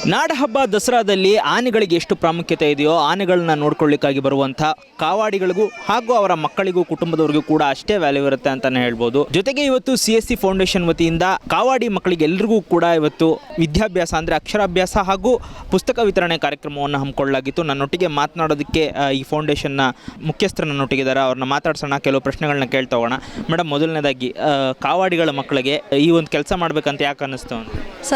ನಾಡಹಬ್ಬ ದಸರಾದಲ್ಲಿ ಆನೆಗಳಿಗೆ ಎಷ್ಟು ಪ್ರಾಮುಖ್ಯತೆ ಇದೆಯೋ ಆನೆಗಳನ್ನ ನೋಡ್ಕೊಳ್ಳಿಕ್ಕಾಗಿ ಬರುವಂಥ ಕಾವಾಡಿಗಳಿಗೂ ಹಾಗೂ ಅವರ ಮಕ್ಕಳಿಗೂ ಕುಟುಂಬದವರಿಗೂ ಕೂಡ ಅಷ್ಟೇ ವ್ಯಾಲ್ಯೂ ಇರುತ್ತೆ ಅಂತಲೇ ಹೇಳ್ಬೋದು. ಜೊತೆಗೆ ಇವತ್ತು CSC ಫೌಂಡೇಶನ್ ವತಿಯಿಂದ ಕಾವಾಡಿ ಮಕ್ಕಳಿಗೆ ಎಲ್ರಿಗೂ ಕೂಡ ಇವತ್ತು ವಿದ್ಯಾಭ್ಯಾಸ ಅಂದರೆ ಅಕ್ಷರಾಭ್ಯಾಸ ಹಾಗೂ ಪುಸ್ತಕ ವಿತರಣೆ ಕಾರ್ಯಕ್ರಮವನ್ನು ಹಮ್ಮಿಕೊಳ್ಳಲಾಗಿತ್ತು. ನನ್ನೊಟ್ಟಿಗೆ ಮಾತನಾಡೋದಕ್ಕೆ ಈ ಫೌಂಡೇಶನ್ನ ಮುಖ್ಯಸ್ಥರು ನನ್ನೊಟ್ಟಿಗಿದ್ದಾರೆ. ಅವ್ರನ್ನ ಮಾತಾಡ್ಸೋಣ, ಕೆಲವು ಪ್ರಶ್ನೆಗಳನ್ನ ಕೇಳ್ತಾ ಹೋಗೋಣ. ಮೇಡಮ್, ಮೊದಲನೇದಾಗಿ ಕಾವಾಡಿಗಳ ಮಕ್ಕಳಿಗೆ ಈ ಒಂದು ಕೆಲಸ ಮಾಡಬೇಕಂತ ಯಾಕೆ ಅನ್ನಿಸ್ತು ಅಂತ?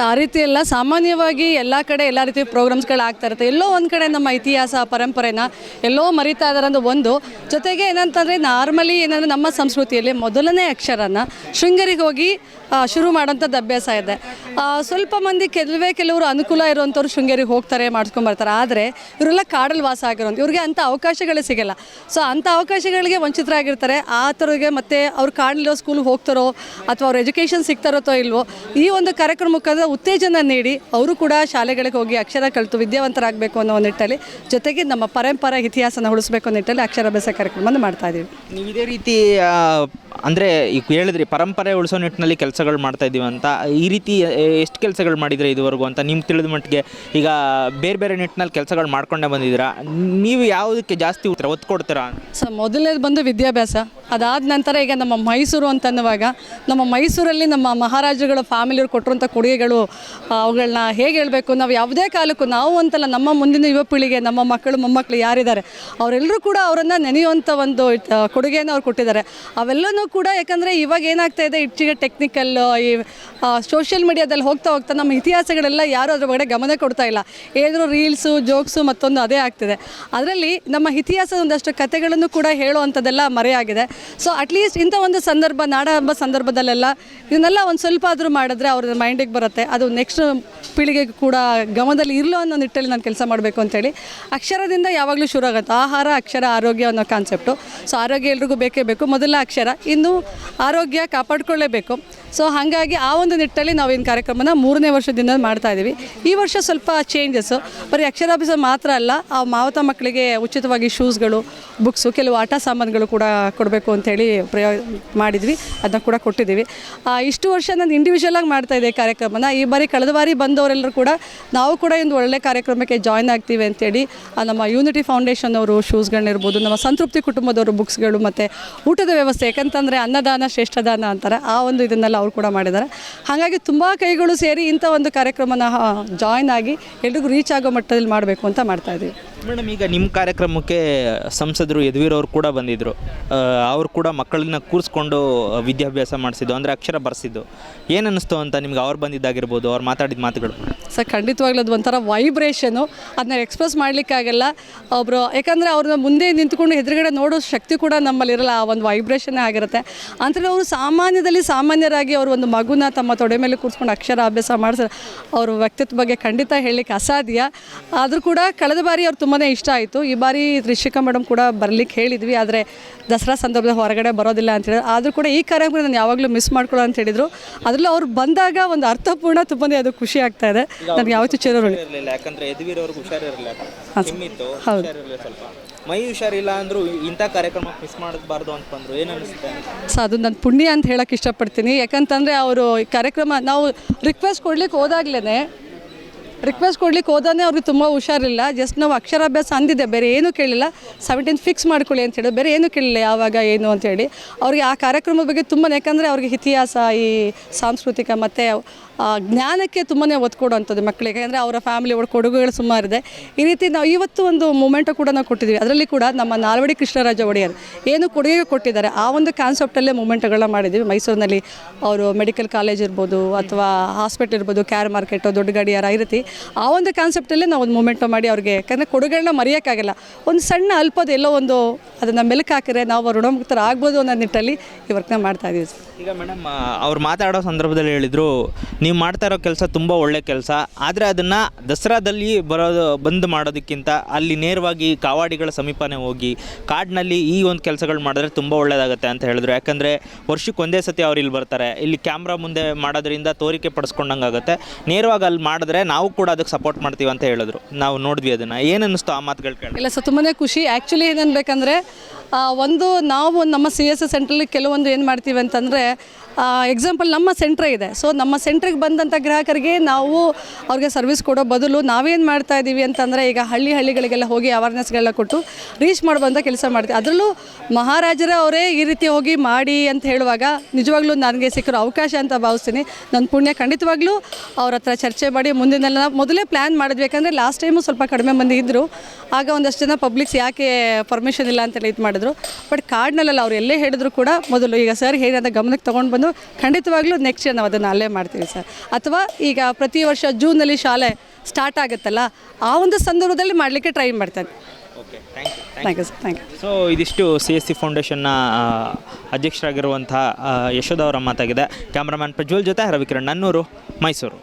ಆ ರೀತಿ ಎಲ್ಲ ಸಾಮಾನ್ಯವಾಗಿ ಎಲ್ಲ ಕಡೆ ಎಲ್ಲ ರೀತಿ ಪ್ರೋಗ್ರಾಮ್ಸ್ಗಳು ಆಗ್ತಾ ಇರುತ್ತೆ. ಎಲ್ಲೋ ಒಂದು ಕಡೆ ನಮ್ಮ ಇತಿಹಾಸ ಪರಂಪರೆನ ಎಲ್ಲೋ ಮರಿತಾ ಇದ್ದಾರೆ ಅನ್ನೋ ಒಂದು. ಜೊತೆಗೆ ಏನಂತಂದರೆ ನಾರ್ಮಲಿ ಏನಂದರೆ ನಮ್ಮ ಸಂಸ್ಕೃತಿಯಲ್ಲಿ ಮೊದಲನೇ ಅಕ್ಷರನ ಶೃಂಗೇರಿಗೆ ಹೋಗಿ ಶುರು ಮಾಡೋಂಥದ್ದು ಅಭ್ಯಾಸ ಇದೆ. ಸ್ವಲ್ಪ ಮಂದಿ ಕೆಲವರು ಅನುಕೂಲ ಇರುವಂಥವ್ರು ಶೃಂಗೇರಿಗೆ ಹೋಗ್ತಾರೆ, ಮಾಡಿಸ್ಕೊಂಬರ್ತಾರೆ. ಆದರೆ ಇವರೆಲ್ಲ ಕಾಡಲ್ಲಿ ವಾಸ ಆಗಿರೋಂಥ ಇವ್ರಿಗೆ ಅಂಥ ಅವಕಾಶಗಳೇ ಸಿಗಲ್ಲ. ಸೊ ಅಂಥ ಅವಕಾಶಗಳಿಗೆ ವಂಚಿತರಾಗಿರ್ತಾರೆ. ಆ ಥರಗೆ ಮತ್ತು ಅವ್ರು ಕಾಡಲ್ಲಿರೋ ಸ್ಕೂಲ್ಗೆ ಹೋಗ್ತಾರೋ ಅಥವಾ ಅವ್ರ ಎಜುಕೇಷನ್ ಸಿಗ್ತಾರೋ ಇಲ್ವೋ, ಈ ಒಂದು ಕಾರ್ಯಕ್ರಮ ಮುಖಾಂತರ ಉತ್ತೇಜನ ನೀಡಿ ಅವರು ಕೂಡ ಶಾಲೆಗಳಿಗೆ ಹೋಗಿ ಅಕ್ಷರ ಕಲಿತು ವಿದ್ಯಾವಂತರಾಗಬೇಕು ಅನ್ನೋ ನಿಟ್ಟಲ್ಲಿ, ಜೊತೆಗೆ ನಮ್ಮ ಪರಂಪರೆ ಇತಿಹಾಸನ ಉಳಿಸಬೇಕು ಅನ್ನೋ ನಿಟ್ಟಲ್ಲಿ ಅಕ್ಷರಾಭ್ಯಾಸ ಕಾರ್ಯಕ್ರಮವನ್ನು ಮಾಡ್ತಾ ಇದ್ದೀವಿ. ನೀವು ಇದೇ ರೀತಿ ಅಂದರೆ ಈಗ ಹೇಳಿದ್ರಿ ಪರಂಪರೆ ಉಳಿಸೋ ನಿಟ್ಟಿನಲ್ಲಿ ಕೆಲಸಗಳು ಮಾಡ್ತಾ ಇದ್ದೀವಿ ಅಂತ. ಈ ರೀತಿ ಎಷ್ಟು ಕೆಲಸಗಳು ಮಾಡಿದರೆ ಇದುವರೆಗೂ ಅಂತ ನಿಮ್ಗೆ ತಿಳಿದ ಮಟ್ಟಿಗೆ? ಈಗ ಬೇರೆ ಬೇರೆ ನಿಟ್ಟಿನಲ್ಲಿ ಕೆಲಸಗಳು ಮಾಡ್ಕೊಂಡೇ ಬಂದಿದ್ದೀರಾ, ನೀವು ಯಾವುದಕ್ಕೆ ಜಾಸ್ತಿ ಒತ್ತು ಕೊಡ್ತೀರಾ? ಸೊ ಮೊದಲನೇದು ಬಂದು ವಿದ್ಯಾಭ್ಯಾಸ. ಅದಾದ ನಂತರ ಈಗ ನಮ್ಮ ಮೈಸೂರು ಅಂತನ್ನುವಾಗ ನಮ್ಮ ಮೈಸೂರಲ್ಲಿ ನಮ್ಮ ಮಹಾರಾಜರುಗಳ ಫ್ಯಾಮಿಲಿಯವ್ರು ಕೊಟ್ಟಿರುವಂಥ ಕೊಡುಗೆಗಳು, ಅವುಗಳನ್ನ ಹೇಗೆ ಹೇಳಬೇಕು, ನಾವು ಯಾವುದೇ ಕಾಲಕ್ಕೂ ನಾವು ಅಂತಲ್ಲ, ನಮ್ಮ ಮುಂದಿನ ಯುವ ಪೀಳಿಗೆ, ನಮ್ಮ ಮಕ್ಕಳು ಮೊಮ್ಮಕ್ಕಳು ಯಾರಿದ್ದಾರೆ ಅವರೆಲ್ಲರೂ ಕೂಡ ಅವರನ್ನು ನೆನೆಯುವಂಥ ಒಂದು ಕೊಡುಗೆಯನ್ನು ಅವ್ರು ಕೊಟ್ಟಿದ್ದಾರೆ. ಅವೆಲ್ಲನೂ ಕೂಡ ಯಾಕಂದರೆ ಇವಾಗ ಏನಾಗ್ತಾ ಇದೆ, ಇಟ್ಟಿಗೆ ಟೆಕ್ನಿಕಲ್ ಈ ಸೋಷಿಯಲ್ ಮೀಡಿಯಾದಲ್ಲಿ ಹೋಗ್ತಾ ನಮ್ಮ ಇತಿಹಾಸಗಳೆಲ್ಲ ಯಾರು ಅದ್ರ ಬಗ್ಗೆ ಗಮನ ಕೊಡ್ತಾ ಇಲ್ಲ. ಏನಾದರೂ ರೀಲ್ಸು, ಜೋಕ್ಸು ಮತ್ತೊಂದು ಅದೇ ಆಗ್ತಿದೆ. ಅದರಲ್ಲಿ ನಮ್ಮ ಇತಿಹಾಸದ ಒಂದಷ್ಟು ಕಥೆಗಳನ್ನು ಕೂಡ ಹೇಳುವಂಥದ್ದೆಲ್ಲ ಮರೆಯಾಗಿದೆ. ಸೊ ಅಟ್ಲೀಸ್ಟ್ ಇಂಥ ಒಂದು ಸಂದರ್ಭ, ನಾಡಹಬ್ಬ ಸಂದರ್ಭದಲ್ಲೆಲ್ಲ ಇದನ್ನೆಲ್ಲ ಒಂದು ಸ್ವಲ್ಪ ಆದರೂ ಮಾಡಿದ್ರೆ ಅವ್ರ ಮೈಂಡಿಗೆ ಬರುತ್ತೆ. ಅದು ನೆಕ್ಸ್ಟ್ ಪೀಳಿಗೆಗೆ ಕೂಡ ಗಮನದಲ್ಲಿ ಇರಲು ಅನ್ನೋ ನಿಟ್ಟಲ್ಲಿ ನಾನು ಕೆಲಸ ಮಾಡಬೇಕು ಅಂತೇಳಿ ಅಕ್ಷರದಿಂದ ಯಾವಾಗಲೂ ಶುರು ಆಗುತ್ತೆ. ಆಹಾರ, ಅಕ್ಷರ, ಆರೋಗ್ಯ ಅನ್ನೋ ಕಾನ್ಸೆಪ್ಟು. ಸೊ ಆರೋಗ್ಯ ಎಲ್ರಿಗೂ ಬೇಕೇ ಬೇಕು. ಮೊದಲ ಅಕ್ಷರ, ಇನ್ನು ಆರೋಗ್ಯ ಕಾಪಾಡಿಕೊಳ್ಳೇಬೇಕು. ಸೊ ಹಾಗಾಗಿ ಆ ಒಂದು ನಿಟ್ಟಲ್ಲಿ ನಾವೇನು ಕಾರ್ಯಕ್ರಮನ 3ನೇ ವರ್ಷದಿಂದ ಮಾಡ್ತಾ ಇದ್ದೀವಿ. ಈ ವರ್ಷ ಸ್ವಲ್ಪ ಚೇಂಜಸ್ಸು, ಬರೀ ಅಕ್ಷರಾಭ್ಯಾಸ ಮಾತ್ರ ಅಲ್ಲ, ಆ ಮಾವತ ಮಕ್ಕಳಿಗೆ ಉಚಿತವಾಗಿ ಶೂಸ್ಗಳು, ಬುಕ್ಸು, ಕೆಲವು ಆಟ ಸಾಮಾನುಗಳು ಕೂಡ ಕೊಡಬೇಕು ಅಂಥೇಳಿ ಮಾಡಿದ್ವಿ. ಅದನ್ನ ಕೂಡ ಕೊಟ್ಟಿದ್ದೀವಿ. ಇಷ್ಟು ವರ್ಷ ನಾನು ಇಂಡಿವಿಜುವಲಾಗಿ ಮಾಡ್ತಾಯಿದ್ದೆ ಕಾರ್ಯಕ್ರಮನ. ಈ ಬಾರಿ ಕಳೆದ ಬಾರಿ ಬಂದವರೆಲ್ಲರೂ ಕೂಡ ನಾವು ಕೂಡ ಒಂದು ಒಳ್ಳೆಯ ಕಾರ್ಯಕ್ರಮಕ್ಕೆ ಜಾಯ್ನ್ ಆಗ್ತೀವಿ ಅಂತೇಳಿ ನಮ್ಮ ಯೂನಿಟಿ ಫೌಂಡೇಶನ್ ಅವರು ಶೂಸ್ಗಳನ್ನಿರ್ಬೋದು, ನಮ್ಮ ಸಂತೃಪ್ತಿ ಕುಟುಂಬದವರು ಬುಕ್ಸ್ಗಳು ಮತ್ತು ಊಟದ ವ್ಯವಸ್ಥೆ, ಯಾಕಂತಂದರೆ ಅನ್ನದಾನ ಶ್ರೇಷ್ಠದಾನ ಅಂತಾರೆ, ಆ ಒಂದು ಇದನ್ನೆಲ್ಲ ಅವರು ಕೂಡ ಮಾಡಿದ್ದಾರೆ. ಹಾಗಾಗಿ ತುಂಬ ಕೈಗಳು ಸೇರಿ ಇಂಥ ಒಂದು ಕಾರ್ಯಕ್ರಮನ ಜಾಯ್ನ್ ಆಗಿ ಎಲ್ರಿಗೂ ರೀಚ್ ಆಗೋ ಮಟ್ಟದಲ್ಲಿ ಮಾಡಬೇಕು ಅಂತ ಮಾಡ್ತಾಯಿದ್ದೀವಿ. ಮೇಡಮ್, ಈಗ ನಿಮ್ಮ ಕಾರ್ಯಕ್ರಮಕ್ಕೆ ಸಂಸದರು ಯದುವೀರವ್ರು ಕೂಡ ಬಂದಿದ್ದರು. ಅವರು ಕೂಡ ಮಕ್ಕಳನ್ನ ಕೂರಿಸ್ಕೊಂಡು ವಿದ್ಯಾಭ್ಯಾಸ ಮಾಡಿಸಿದ್ದು, ಅಂದರೆ ಅಕ್ಷರ ಬರೆಸಿದ್ದು. ಏನು ಅನ್ನಿಸ್ತು ಅಂತ ನಿಮ್ಗೆ ಅವ್ರು ಬಂದಿದ್ದಾಗಿರ್ಬೋದು, ಅವ್ರು ಮಾತಾಡಿದ ಮಾತುಗಳು? ಸರ್, ಖಂಡಿತವಾಗ್ಲೂ ಅದು ಒಂಥರ ವೈಬ್ರೇಷನು. ಅದನ್ನ ಎಕ್ಸ್ಪ್ರೆಸ್ ಮಾಡಲಿಕ್ಕಾಗಲ್ಲ. ಒಬ್ಬರು ಯಾಕಂದರೆ ಅವ್ರನ್ನ ಮುಂದೆ ನಿಂತ್ಕೊಂಡು ಎದುರುಗಡೆ ನೋಡೋ ಶಕ್ತಿ ಕೂಡ ನಮ್ಮಲ್ಲಿರಲ್ಲ. ಆ ಒಂದು ವೈಬ್ರೇಷನ್ನೇ ಆಗಿರುತ್ತೆ. ಅಂದರೆ ಅವರು ಸಾಮಾನ್ಯರಾಗಿ ಅವರು ಒಂದು ಮಗುನ ತಮ್ಮ ತೊಡೆ ಮೇಲೆ ಕೂರಿಸ್ಕೊಂಡು ಅಕ್ಷರ ಅಭ್ಯಾಸ ಮಾಡಿಸ್ತಾರೆ. ಅವ್ರ ವ್ಯಕ್ತಿತ್ವ ಬಗ್ಗೆ ಖಂಡಿತ ಹೇಳಲಿಕ್ಕೆ ಅಸಾಧ್ಯ. ಆದರೂ ಕೂಡ ಕಳೆದ ಬಾರಿ ಅವ್ರು ತುಂಬಾ ಇಷ್ಟ ಆಯಿತು. ಈ ಬಾರಿ ರಿಷಿಕಾ ಮೇಡಮ್ ಕೂಡ ಬರಲಿಕ್ಕೆ ಹೇಳಿದ್ವಿ, ಆದರೆ ದಸರಾ ಸಂದರ್ಭದಲ್ಲಿ ಹೊರಗಡೆ ಬರೋದಿಲ್ಲ ಅಂತ ಹೇಳಿದ್ರು. ಆದರೂ ಕೂಡ ಈ ಕಾರ್ಯಕ್ರಮ ನಾನು ಯಾವಾಗಲೂ ಮಿಸ್ ಮಾಡ್ಕೊಳ್ಳೋ ಅಂತ ಹೇಳಿದರು. ಅದರಲ್ಲೂ ಅವ್ರು ಬಂದಾಗ ಒಂದು ಅರ್ಥಪೂರ್ಣ ತುಂಬಾ ಅದು ಖುಷಿ ಆಗ್ತಾ ಇದೆ ನನಗೆ. ಯಾವತ್ತೂ ಚಿರಋಣಿ. ಯಾಕಂದರೆ ಯದುವೀರವ್ರಿಗೆ ಹುಷಾರಿರಲಿಲ್ಲ, ಹೌದು, ಮೈ ಹುಷಾರಿಲ್ಲ ಅಂದರೂ ಇಂಥ ಕಾರ್ಯಕ್ರಮ ಮಿಸ್ ಮಾಡಬಾರ್ದು ಅಂತಂದ್ರು. ಏನು ಅನಿಸುತ್ತೆ? ಸೊ ಅದು ನನ್ನ ಪುಣ್ಯ ಅಂತ ಹೇಳೋಕ್ಕೆ ಇಷ್ಟಪಡ್ತೀನಿ. ಯಾಕಂತಂದರೆ ಅವರು ಈ ಕಾರ್ಯಕ್ರಮ ನಾವು ರಿಕ್ವೆಸ್ಟ್ ಕೊಡ್ಲಿಕ್ಕೆ ಹೋದಾನೆ ಅವ್ರಿಗೆ ತುಂಬ ಹುಷಾರಿಲ್ಲ. ಜಸ್ಟ್ ನಾವು ಅಕ್ಷರಾಭ್ಯಾಸ ಅಂದಿದ್ದೆ, ಬೇರೆ ಏನೂ ಕೇಳಿಲ್ಲ. 17 ಫಿಕ್ಸ್ ಮಾಡ್ಕೊಳ್ಳಿ ಅಂತ ಹೇಳಿ, ಬೇರೆ ಏನೂ ಕೇಳಿಲ್ಲ ಯಾವಾಗ ಏನು ಅಂತೇಳಿ. ಅವ್ರಿಗೆ ಆ ಕಾರ್ಯಕ್ರಮದ ಬಗ್ಗೆ ತುಂಬ, ಯಾಕಂದರೆ ಅವ್ರಿಗೆ ಇತಿಹಾಸ, ಈ ಸಾಂಸ್ಕೃತಿಕ ಮತ್ತು ಜ್ಞಾನಕ್ಕೆ ತುಂಬಾ ಒತ್ತು ಕೊಡುವಂಥದ್ದು ಮಕ್ಕಳಿಗೆ. ಅಂದರೆ ಅವರ ಫ್ಯಾಮಿಲಿ ಒಳ ಕೊಡುಗೆಗಳು ಸುಮಾರಿದೆ. ಈ ರೀತಿ ನಾವು ಇವತ್ತು ಒಂದು ಮೂಮೆಂಟು ಕೂಡ ನಾವು ಕೊಟ್ಟಿದ್ದೀವಿ. ಅದರಲ್ಲಿ ಕೂಡ ನಮ್ಮ ನಾಲ್ವಡಿ ಕೃಷ್ಣರಾಜ ಒಡೆಯರ್ ಏನು ಕೊಡುಗೆ ಕೊಟ್ಟಿದ್ದಾರೆ, ಆ ಒಂದು ಕಾನ್ಸೆಪ್ಟಲ್ಲೇ ಮೂಮೆಂಟ್ಗಳನ್ನ ಮಾಡಿದ್ದೀವಿ. ಮೈಸೂರಿನಲ್ಲಿ ಅವರು ಮೆಡಿಕಲ್ ಕಾಲೇಜ್ ಇರ್ಬೋದು ಅಥವಾ ಹಾಸ್ಪಿಟಲ್ ಇರ್ಬೋದು, ಕ್ಯಾರ್ ಮಾರ್ಕೆಟು, ದೊಡ್ಡ ಗಡಿಯಾರ, ಈ ರೀತಿ ಆ ಒಂದು ಕಾನ್ಸೆಪ್ಟಲ್ಲೇ ನಾವು ಒಂದು ಮೂಮೆಂಟು ಮಾಡಿ ಅವ್ರಿಗೆ, ಯಾಕಂದರೆ ಕೊಡುಗೆಗಳನ್ನ ಮರೆಯೋಕ್ಕಾಗಲ್ಲ. ಒಂದು ಸಣ್ಣ ಅಲ್ಪದ ಎಲ್ಲೋ ಒಂದು ಅದನ್ನು ಮೆಲುಕು ಹಾಕಿದ್ರೆ ನಾವು ಋಣಮುಕ್ತರ ಆಗ್ಬೋದು ಅನ್ನೋ ನಿಟ್ಟಲ್ಲಿ ಈ ವರ್ಕ್ನ ಮಾಡ್ತಾಯಿದ್ದೀವಿ. ಈಗ ಮೇಡಮ್, ಅವ್ರು ಮಾತಾಡೋ ಸಂದರ್ಭದಲ್ಲಿ ಹೇಳಿದರು, ನೀವು ಮಾಡ್ತಾ ಇರೋ ಕೆಲಸ ತುಂಬ ಒಳ್ಳೆ ಕೆಲಸ, ಆದರೆ ಅದನ್ನು ದಸರಾದಲ್ಲಿ ಬಂದ್ ಮಾಡೋದಕ್ಕಿಂತ ಅಲ್ಲಿ ನೇರವಾಗಿ ಕಾವಾಡಿಗಳ ಸಮೀಪನೇ ಹೋಗಿ ಕಾಡಿನಲ್ಲಿ ಈ ಒಂದು ಕೆಲಸಗಳು ಮಾಡಿದ್ರೆ ತುಂಬ ಒಳ್ಳೆಯದಾಗುತ್ತೆ ಅಂತ ಹೇಳಿದ್ರು. ಯಾಕಂದರೆ ವರ್ಷಕ್ಕೆ ಒಂದೇ ಸತಿ ಅವ್ರು ಇಲ್ಲಿ ಬರ್ತಾರೆ, ಇಲ್ಲಿ ಕ್ಯಾಮ್ರಾ ಮುಂದೆ ಮಾಡೋದ್ರಿಂದ ತೋರಿಕೆ ಪಡಿಸ್ಕೊಂಡಂಗೆ ಆಗುತ್ತೆ. ನೇರವಾಗಿ ಅಲ್ಲಿ ಮಾಡಿದ್ರೆ ನಾವು ಕೂಡ ಅದಕ್ಕೆ ಸಪೋರ್ಟ್ ಮಾಡ್ತೀವಿ ಅಂತ ಹೇಳಿದ್ರು. ನಾವು ನೋಡಿದ್ವಿ ಅದನ್ನು. ಏನು ಅನ್ನಿಸ್ತು ಆ ಮಾತುಗಳು ಕೇಳಿ? ಇಲ್ಲ ಸರ್, ತುಂಬಾ ಖುಷಿ. ಆ್ಯಕ್ಚುಲಿ ಏನನ್ಬೇಕಂದ್ರೆ, ಒಂದು ನಾವು ನಮ್ಮ CSC ಸೆಂಟ್ರಲ್ಲಿ ಕೆಲವೊಂದು ಏನು ಮಾಡ್ತೀವಿ ಅಂತಂದರೆ, ಎಕ್ಸಾಂಪಲ್ ನಮ್ಮ ಸೆಂಟ್ರೇ ಇದೆ. ಸೊ ನಮ್ಮ ಸೆಂಟ್ರಿಗೆ ಬಂದಂಥ ಗ್ರಾಹಕರಿಗೆ ನಾವು ಅವ್ರಿಗೆ ಸರ್ವಿಸ್ ಕೊಡೋ ಬದಲು ನಾವೇನು ಮಾಡ್ತಾ ಇದ್ದೀವಿ ಅಂತಂದರೆ ಈಗ ಹಳ್ಳಿಗಳಿಗೆಲ್ಲ ಹೋಗಿ ಅವೇರ್ನೆಸ್ಗಳನ್ನ ಕೊಟ್ಟು ರೀಚ್ ಮಾಡುವಂಥ ಕೆಲಸ ಮಾಡ್ತೀವಿ. ಅದರಲ್ಲೂ ಮಹಾರಾಜರೇ ಅವರೇ ಈ ರೀತಿ ಹೋಗಿ ಮಾಡಿ ಅಂತ ಹೇಳುವಾಗ ನಿಜವಾಗ್ಲೂ ನನಗೆ ಸಿಕ್ಕಿರೋ ಅವಕಾಶ ಅಂತ ಭಾವಿಸ್ತೀನಿ. ನನ್ನ ಪುಣ್ಯ. ಖಂಡಿತವಾಗ್ಲೂ ಅವ್ರ ಹತ್ರ ಚರ್ಚೆ ಮಾಡಿ ಮುಂದಿನೆಲ್ಲ ಮೊದಲೇ ಪ್ಲ್ಯಾನ್ ಮಾಡಿದ್ವಿ. ಯಾಕಂದರೆ ಲಾಸ್ಟ್ ಟೈಮು ಸ್ವಲ್ಪ ಕಡಿಮೆ ಮಂದಿ ಇದ್ದರು. ಆಗ ಒಂದಷ್ಟು ಜನ ಪಬ್ಲಿಕ್ಸ್ ಯಾಕೆ ಪರ್ಮಿಷನ್ ಇಲ್ಲ ಅಂತೇಳಿ ಇದು ಮಾಡಿದ್ರು. ಬಟ್ ಕಾರ್ಡ್ನಲ್ಲೆಲ್ಲ ಅವ್ರು ಎಲ್ಲೇ ಹೇಳಿದ್ರು ಕೂಡ ಮೊದಲು ಈಗ ಸರ್ ಹೇಳಿದ ಗಮನಕ್ಕೆ ತೊಗೊಂಡು ಬಂದು ಖಂಡಿತವಾಗ್ಲೂ ನೆಕ್ಸ್ಟ್ ಇಯರ್ ನಾವು ಅದನ್ನು ಅಲ್ಲೇ ಮಾಡ್ತೀವಿ ಸರ್. ಅಥವಾ ಈಗ ಪ್ರತಿ ವರ್ಷ ಜೂನಲ್ಲಿ ಶಾಲೆ ಸ್ಟಾರ್ಟ್ ಆಗುತ್ತಲ್ಲ, ಆ ಒಂದು ಸಂದರ್ಭದಲ್ಲಿ ಮಾಡಲಿಕ್ಕೆ ಟ್ರೈ ಮಾಡ್ತೇನೆ. Okay, thank you sir. Thank you. So ಇದಿಷ್ಟು CSC ಫೌಂಡೇಶನ್ನ ಅಧ್ಯಕ್ಷರಾಗಿರುವಂಥ ಯಶೋಧ ಅವರ ಮಾತಾಗಿದೆ. ಕ್ಯಾಮ್ರಾಮ್ಯಾನ್ ಪ್ರಜ್ವಲ್ ಜೊತೆ ರವಿಕಿರಣ್, ನನ್ನೂರು, ಮೈಸೂರು.